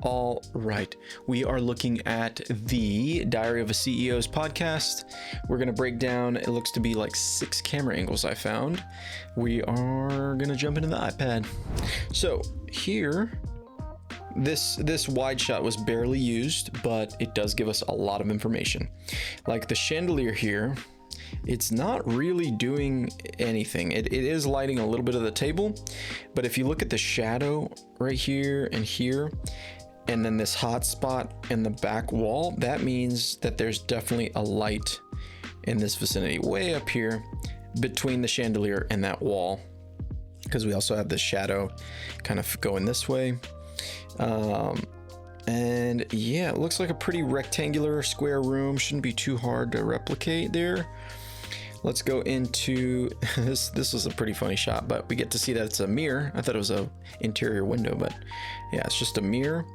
All right, we are looking at the Diary of a CEO's podcast. We're going to break down, it looks to be like 6 camera angles I found. We are going to jump into the iPad. So here, this wide shot was barely used, but it does give us a lot of information. Like the chandelier here, it's not really doing anything. It is lighting a little bit of the table, but if you look at the shadow right here, and then this hot spot in the back wall, that means that there's definitely a light in this vicinity way up here between the chandelier and that wall, because we also have the shadow kind of going this way. And yeah, it looks like a pretty rectangular square room. Shouldn't be too hard to replicate there. Let's go into this. This was a pretty funny shot, but we get to see that it's a mirror. I thought it was a interior window, but yeah, it's just a mirror.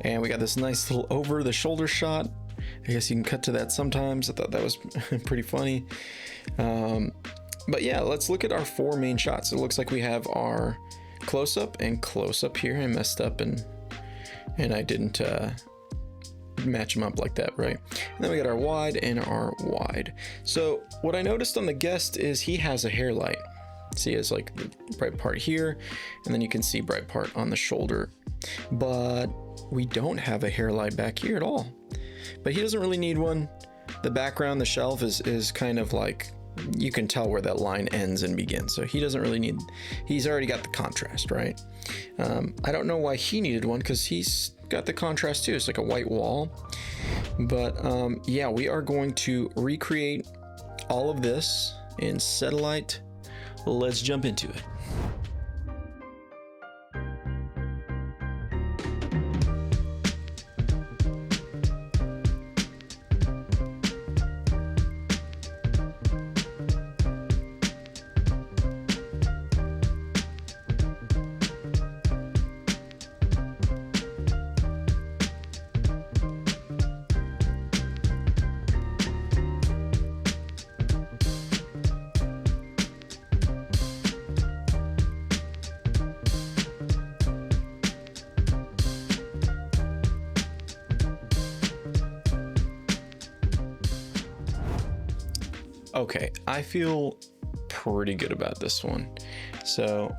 And we got this nice little over the shoulder shot. I guess you can cut to that sometimes. I thought that was pretty funny. But yeah, let's look at our 4 main shots. It looks like we have our close up and close up here. I messed up and I didn't match them up like that, right? And then we got our wide and our wide. So what I noticed on the guest is he has a hair light. See, it's like the bright part here, and then you can see bright part on the shoulder. But we don't have a hair light back here at all. But he doesn't really need one. The background, the shelf is kind of like, you can tell where that line ends and begins. So he doesn't really need, he's already got the contrast, right? I don't know why he needed one, because he's got the contrast too. It's like a white wall. But yeah, we are going to recreate all of this in Satellite. Let's jump into it. Okay, I feel pretty good about this one. So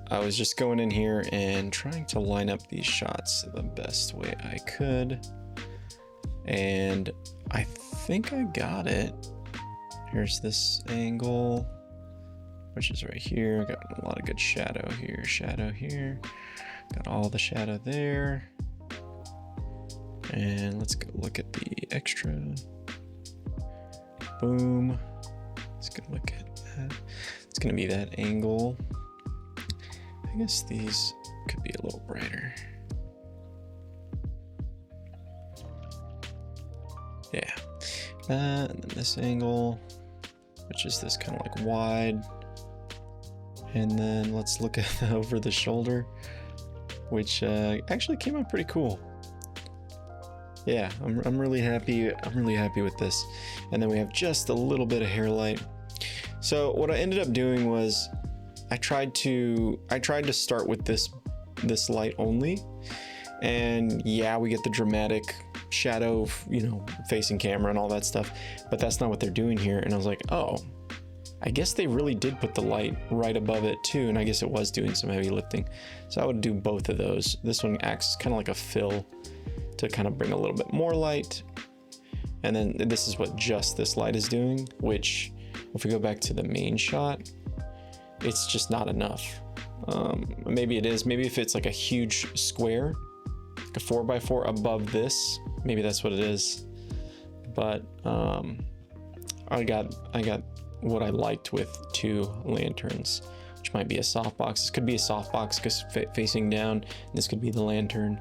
I was just going in here and trying to line up these shots the best way I could. And I think I got it. Here's this angle, which is right here. Got a lot of good shadow here. Got all the shadow there. And let's go look at the extra. Boom. Let's go look at that. It's gonna be that angle. I guess these could be a little brighter. Yeah. And then this angle, which is this kind of like wide. And then let's look at the over the shoulder, which actually came out pretty cool. Yeah, I'm really happy. I'm really happy with this. And then we have just a little bit of hair light. So what I ended up doing was I tried to start with this light only. And yeah, we get the dramatic shadow, facing camera and all that stuff, but that's not what they're doing here. And I was like, oh, I guess they really did put the light right above it too. And I guess it was doing some heavy lifting. So I would do both of those. This one acts kind of like a fill to kind of bring a little bit more light. And then this is what just this light is doing, which if we go back to the main shot, it's just not enough. Maybe it is, maybe if it's like a huge square, like a 4x4 above this, maybe that's what it is. But I got what I liked with 2 lanterns, which might be a softbox. This could be a softbox because facing down. This could be the lantern.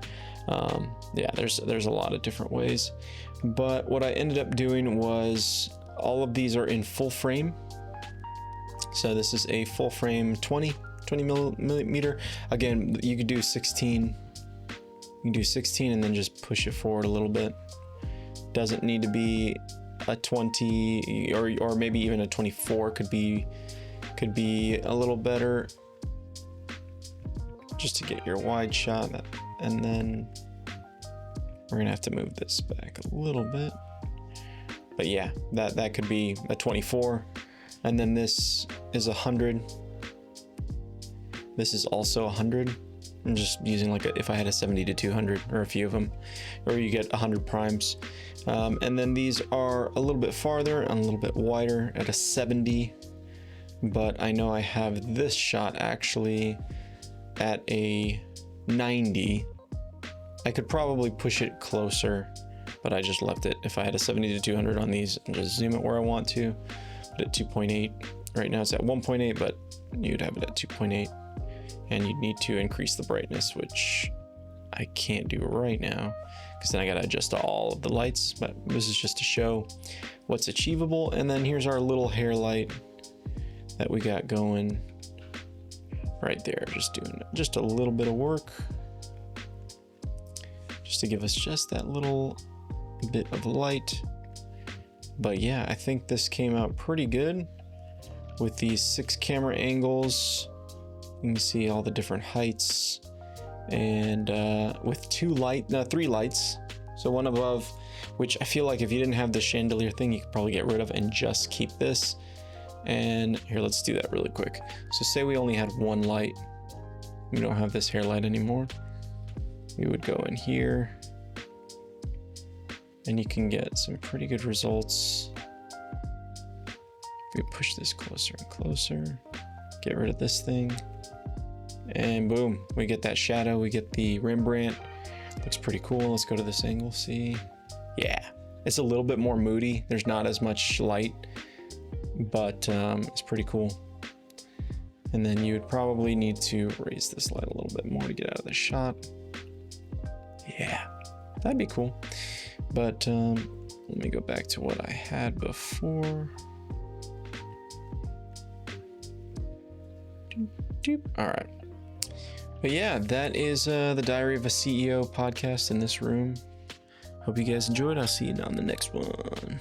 Yeah, there's a lot of different ways. But what I ended up doing was all of these are in full frame. So this is a full frame 20 millimeter. Again, you could do 16. You can do 16 and then just push it forward a little bit. Doesn't need to be a 20 or maybe even a 24 could be a little better, just to get your wide shot. And then We're gonna have to move this back a little bit. But yeah, that could be a 24. And then this is 100. This is also 100. I'm just using like if I had a 70 to 200 or a few of them, or you get 100 primes. And then these are a little bit farther and a little bit wider at a 70. But I know I have this shot actually at a 90. I could probably push it closer, but I just left it. If I had a 70 to 200 on these, and just zoom it where I want to, but at 2.8. Right now it's at 1.8, but you'd have it at 2.8. And you'd need to increase the brightness, which I can't do right now, because then I gotta adjust all of the lights, but this is just to show what's achievable. And then here's our little hair light that we got going right there. Just doing just a little bit of work just to give us just that little bit of light. But yeah, I think this came out pretty good with these 6 camera angles. You can see all the different heights, and with 3 lights. So one above, which I feel like if you didn't have the chandelier thing, you could probably get rid of and just keep this. And here, let's do that really quick. So say we only had 1 light. We don't have this hair light anymore. We would go in here and you can get some pretty good results. If we push this closer and closer, get rid of this thing, and boom, we get that shadow, we get the Rembrandt. Looks pretty cool. Let's go to this angle, see? Yeah, it's a little bit more moody. There's not as much light, but it's pretty cool. And then you would probably need to raise this light a little bit more to get out of the shot. Yeah, that'd be cool. But let me go back to what I had before. All right. But yeah, that is the Diary of a CEO podcast in this room. Hope you guys enjoyed. I'll see you on the next one.